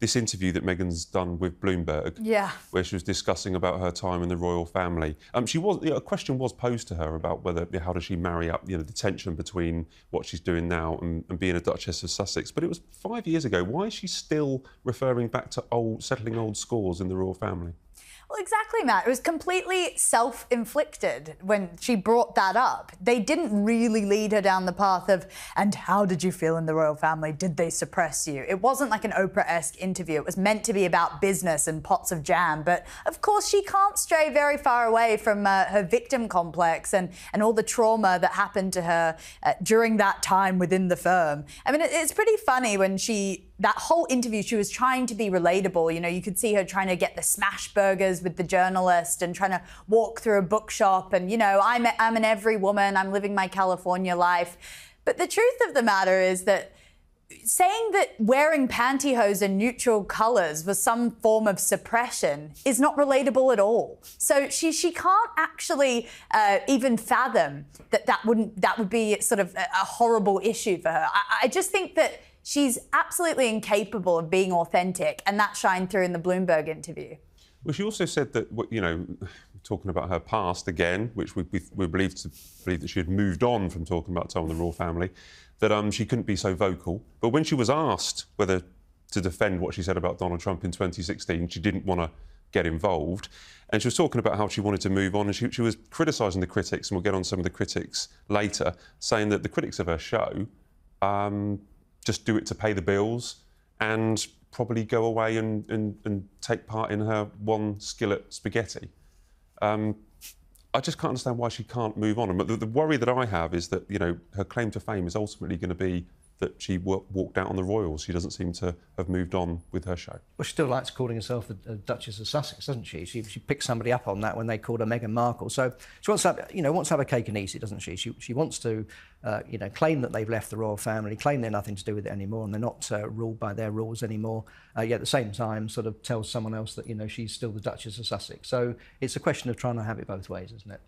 this interview that Meghan's done with Bloomberg, where she was discussing about her time in the royal family. A question was posed to her about whether how does she marry up, the tension between what she's doing now and being a Duchess of Sussex. But it was 5 years ago. Why is she still referring back to settling old scores in the royal family? Well, exactly, Matt. It was completely self-inflicted when she brought that up. They didn't really lead her down the path of, and how did you feel in the royal family? Did they suppress you? It wasn't like an Oprah-esque interview. It was meant to be about business and pots of jam. But, of course, she can't stray very far away from her victim complex and all the trauma that happened to her during that time within the firm. I mean, it's pretty funny when that whole interview, she was trying to be relatable. You could see her trying to get the smash burgers with the journalist and trying to walk through a bookshop and, I'm an every woman, I'm living my California life. But the truth of the matter is that saying that wearing pantyhose and neutral colours was some form of suppression is not relatable at all. So she can't actually even fathom that would be sort of a horrible issue for her. I just think that she's absolutely incapable of being authentic, and that shined through in the Bloomberg interview. Well, she also said that, talking about her past again, which we believe that she had moved on from talking about time in the royal family, that she couldn't be so vocal. But when she was asked whether to defend what she said about Donald Trump in 2016, she didn't want to get involved. And she was talking about how she wanted to move on, and she was criticising the critics, and we'll get on some of the critics later, saying that the critics of her show just do it to pay the bills and probably go away and take part in her one skillet spaghetti. I just can't understand why she can't move on. But the worry that I have is that, her claim to fame is ultimately going to be that she walked out on the royals. She doesn't seem to have moved on with her show. Well, she still likes calling herself the Duchess of Sussex, doesn't she? She picked somebody up on that when they called her Meghan Markle. So she wants to have a cake and eat it, doesn't she? She wants to, claim that they've left the royal family, claim they're nothing to do with it anymore, and they're not ruled by their rules anymore. Yet at the same time, sort of tells someone else that she's still the Duchess of Sussex. So it's a question of trying to have it both ways, isn't it?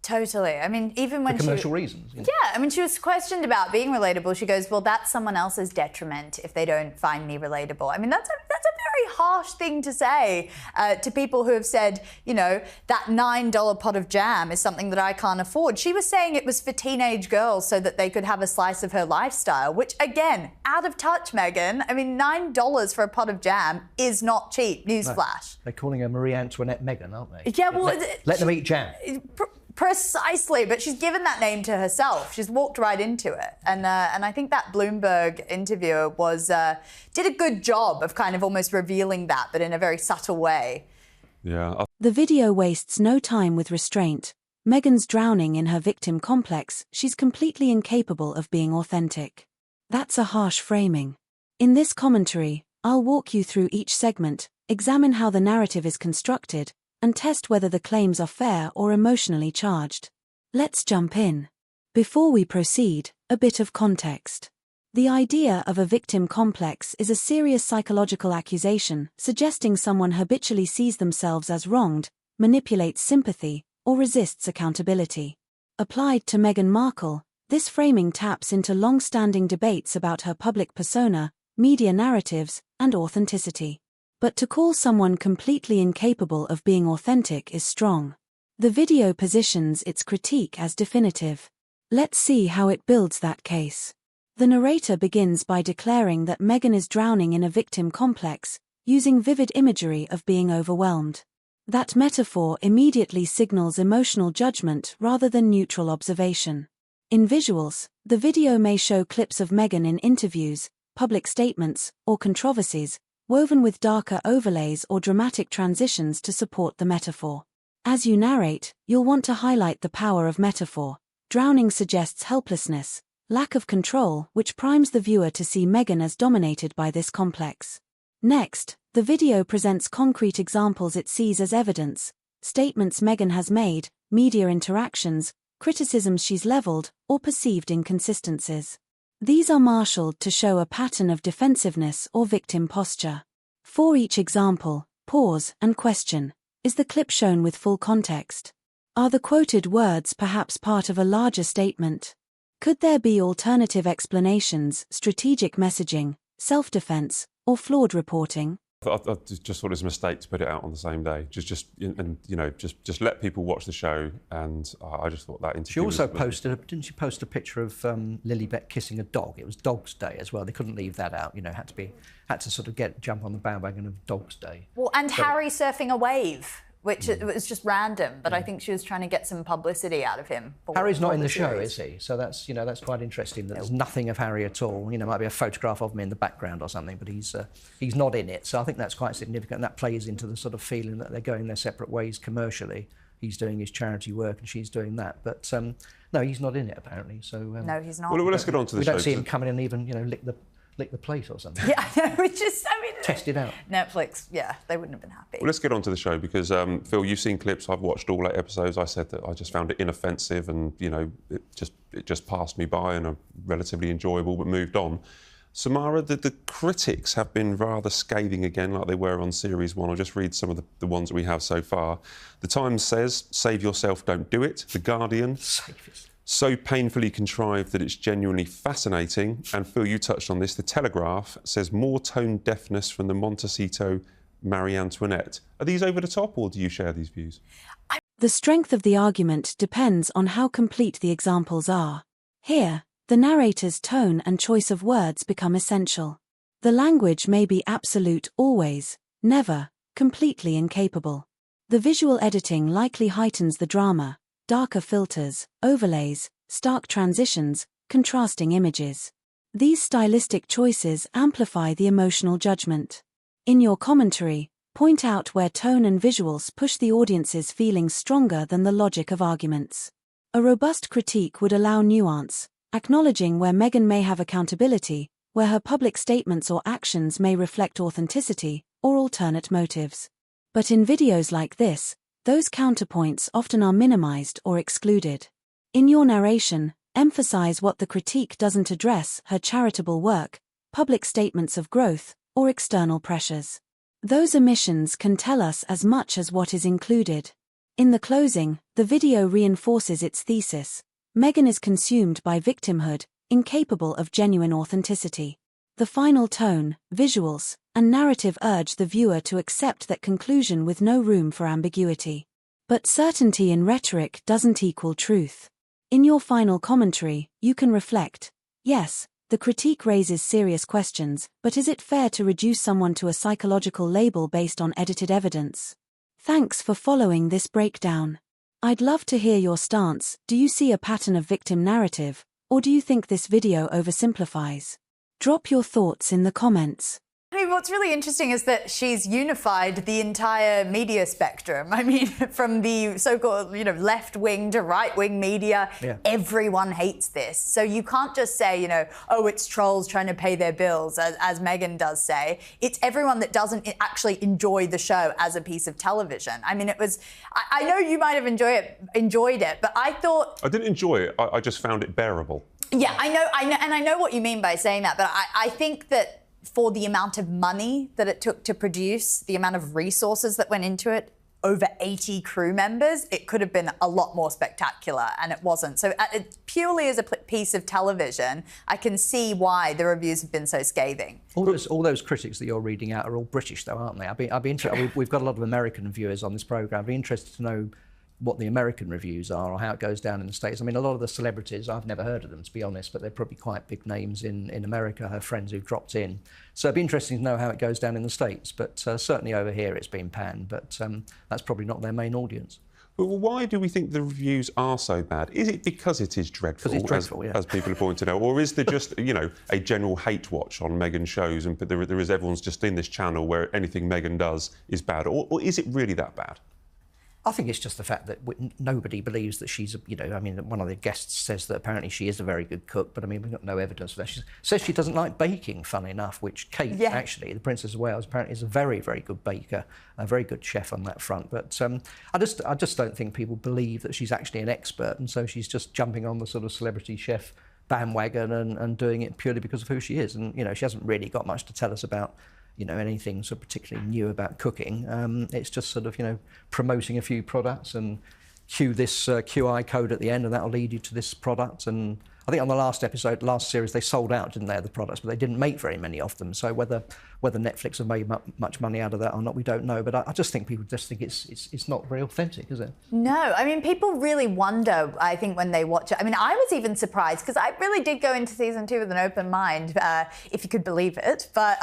Totally. I mean, even when for commercial reasons. Yeah, I mean, she was questioned about being relatable. She goes, well, that's someone else's detriment if they don't find me relatable. I mean, that's a very harsh thing to say to people who have said, that $9 pot of jam is something that I can't afford. She was saying it was for teenage girls so that they could have a slice of her lifestyle, which, again, out of touch, Meghan. I mean, $9 for a pot of jam is not cheap. Newsflash. No, they're calling her Marie Antoinette Meghan, aren't they? Yeah, well... Let them eat jam. Precisely, but she's given that name to herself. She's walked right into it. And I think that Bloomberg interviewer did a good job of kind of almost revealing that, but in a very subtle way. Yeah. The video wastes no time with restraint. Meghan's drowning in her victim complex. She's completely incapable of being authentic. That's a harsh framing. In this commentary, I'll walk you through each segment, examine how the narrative is constructed, and test whether the claims are fair or emotionally charged. Let's jump in. Before we proceed, a bit of context. The idea of a victim complex is a serious psychological accusation suggesting someone habitually sees themselves as wronged, manipulates sympathy, or resists accountability. Applied to Meghan Markle, this framing taps into long-standing debates about her public persona, media narratives, and authenticity. But to call someone completely incapable of being authentic is strong. The video positions its critique as definitive. Let's see how it builds that case. The narrator begins by declaring that Meghan is drowning in a victim complex, using vivid imagery of being overwhelmed. That metaphor immediately signals emotional judgment rather than neutral observation. In visuals, the video may show clips of Meghan in interviews, public statements, or controversies, woven with darker overlays or dramatic transitions to support the metaphor. As you narrate, you'll want to highlight the power of metaphor. Drowning suggests helplessness, lack of control, which primes the viewer to see Meghan as dominated by this complex. Next, the video presents concrete examples it sees as evidence, statements Meghan has made, media interactions, criticisms she's leveled, or perceived inconsistencies. These are marshaled to show a pattern of defensiveness or victim posture. For each example, pause and question. Is the clip shown with full context? Are the quoted words perhaps part of a larger statement? Could there be alternative explanations, strategic messaging, self-defense, or flawed reporting? I just thought it was a mistake to put it out on the same day. Just let people watch the show. And I just thought that interview. She also posted, didn't she post a picture of Lilibet kissing a dog? It was Dog's Day as well. They couldn't leave that out. You know, had to sort of jump on the bandwagon of Dog's Day. Well, and Harry surfing a wave, which it was just random, but I think she was trying to get some publicity out of him. Harry's not in the show, is he? So that's quite interesting. That there's nothing of Harry at all. You know, might be a photograph of him in the background or something, but he's not in it. So I think that's quite significant. And that plays into the sort of feeling that they're going their separate ways commercially. He's doing his charity work and she's doing that. But no, he's not in it apparently. So no, he's not. Well, let's get on to the show. We don't see him coming in and even lick the plate or something. Yeah, which is, test it out. Netflix, yeah, they wouldn't have been happy. Well, let's get on to the show because, Phil, you've seen clips. I've watched all 8 episodes. I said that I just found it inoffensive and, it just passed me by and relatively enjoyable, but moved on. Samara, the critics have been rather scathing again, like they were on Series 1. I'll just read some of the ones that we have so far. The Times says, save yourself, don't do it. The Guardian, so painfully contrived that it's genuinely fascinating. And Phil, you touched on this. The Telegraph says more tone deafness from the Montecito Marie Antoinette. Are these over the top, or do you share these views? The strength of the argument depends on how complete the examples are. Here, the narrator's tone and choice of words become essential. The language may be absolute always, never, completely incapable. The visual editing likely heightens the drama. Darker filters, overlays, stark transitions, contrasting images. These stylistic choices amplify the emotional judgment. In your commentary, point out where tone and visuals push the audience's feelings stronger than the logic of arguments. A robust critique would allow nuance, acknowledging where Meghan may have accountability, where her public statements or actions may reflect authenticity or alternate motives. But in videos like this, those counterpoints often are minimized or excluded. In your narration, emphasize what the critique doesn't address: her charitable work, public statements of growth, or external pressures. Those omissions can tell us as much as what is included. In the closing, the video reinforces its thesis. Meghan is consumed by victimhood, incapable of genuine authenticity. The final tone, visuals, and narrative urge the viewer to accept that conclusion with no room for ambiguity. But certainty in rhetoric doesn't equal truth. In your final commentary, you can reflect. Yes, the critique raises serious questions, but is it fair to reduce someone to a psychological label based on edited evidence? Thanks for following this breakdown. I'd love to hear your stance. Do you see a pattern of victim narrative, or do you think this video oversimplifies? Drop your thoughts in the comments. I mean, what's really interesting is that she's unified the entire media spectrum. I mean, from the so-called, left-wing to right-wing media, Everyone hates this. So you can't just say, oh, it's trolls trying to pay their bills, as Meghan does say. It's everyone that doesn't actually enjoy the show as a piece of television. I mean, I know you might have enjoyed it, but I thought... I didn't enjoy it. I just found it bearable. Yeah, I know, and I know what you mean by saying that, but I think that for the amount of money that it took to produce, the amount of resources that went into it, over 80 crew members, it could have been a lot more spectacular, and it wasn't. So purely as a piece of television, I can see why the reviews have been so scathing. All those critics that you're reading out are all British, though, aren't they? I'd be interested. We've got a lot of American viewers on this programme. I'd be interested to know what the American reviews are or how it goes down in the States. I mean, a lot of the celebrities, I've never heard of them, to be honest, but they're probably quite big names in America, her friends who've dropped in. So it'd be interesting to know how it goes down in the States, but certainly over here it's been panned, but that's probably not their main audience. Well, why do we think the reviews are so bad? Is it because it is dreadful, as people have pointed out, or is there just, a general hate watch on Meghan shows, and there is everyone's just in this channel where anything Meghan does is bad, or is it really that bad? I think it's just the fact that nobody believes that she's, one of the guests says that apparently she is a very good cook, but we've got no evidence for that. She says she doesn't like baking, funnily enough, which Kate, actually, the Princess of Wales, apparently is a very, very good baker, a very good chef on that front. But I just don't think people believe that she's actually an expert, and so she's just jumping on the sort of celebrity chef bandwagon and doing it purely because of who she is. And, she hasn't really got much to tell us about anything sort of particularly new about cooking. It's just sort of, promoting a few products and cue this QI code at the end, and that'll lead you to this product. And I think on the last series, they sold out, didn't they, of the products, but they didn't make very many of them. So whether Netflix have made much money out of that or not, we don't know. But I just think people just think it's not very authentic, is it? No, I mean, people really wonder, I think, when they watch it. I mean, I was even surprised because I really did go into season 2 with an open mind, if you could believe it. But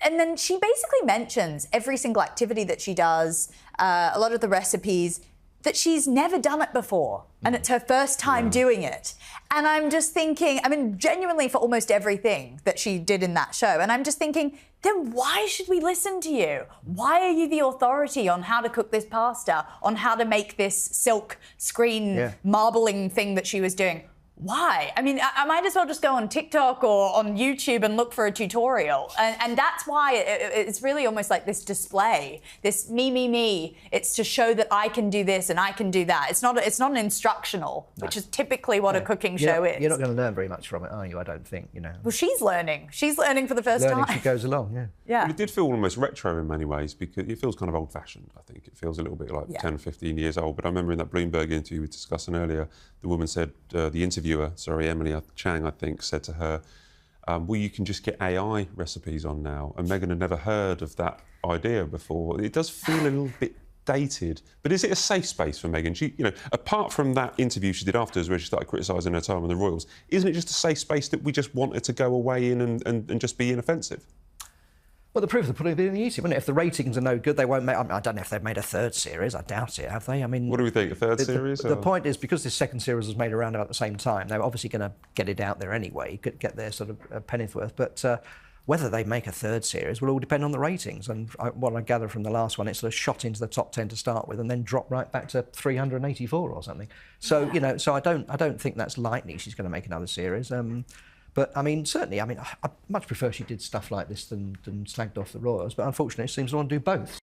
and then she basically mentions every single activity that she does, a lot of the recipes, that she's never done it before and it's her first time doing it. And I'm just thinking, I mean, genuinely for almost everything that she did in that show. And I'm just thinking, then why should we listen to you? Why are you the authority on how to cook this pasta, on how to make this silk screen marbling thing that she was doing? Why? I mean, I might as well just go on TikTok or on YouTube and look for a tutorial. And that's why it's really almost like this display, this me. It's to show that I can do this and I can do that. It's not an instructional, which is typically what a cooking show is. You're not going to learn very much from it, are you? I don't think, you know. Well, she's learning. She's learning for the first time. She goes along, yeah. Well, it did feel almost retro in many ways because it feels kind of old-fashioned, I think. It feels a little bit like 10, 15 years old. But I remember in that Bloomberg interview we were discussing earlier, the woman said, the interviewer, Emily Chang, I think, said to her, well, you can just get AI recipes on now. And Meghan had never heard of that idea before. It does feel a little bit dated. But is it a safe space for Meghan? She, you know, apart from that interview she did afterwards where she started criticising her time on the Royals, isn't it just a safe space that we just want her to go away in and just be inoffensive? Well, the proof of the pudding will be easy, wouldn't it? If the ratings are no good, they won't make... I don't know if they've made a third series. I doubt it, have they? I mean... What do we think, a third series? The point is, because this second series was made around about the same time, they're obviously going to get it out there anyway, get their sort of penny's worth. But whether they make a third series will all depend on the ratings. And what I gather from the last one, it sort of shot into the top 10 to start with and then dropped right back to 384 or something. So, you know, so I don't think that's likely she's going to make another series. But, I mean, certainly, I much prefer she did stuff like this than slagged off the Royals. But unfortunately, she seems to want to do both.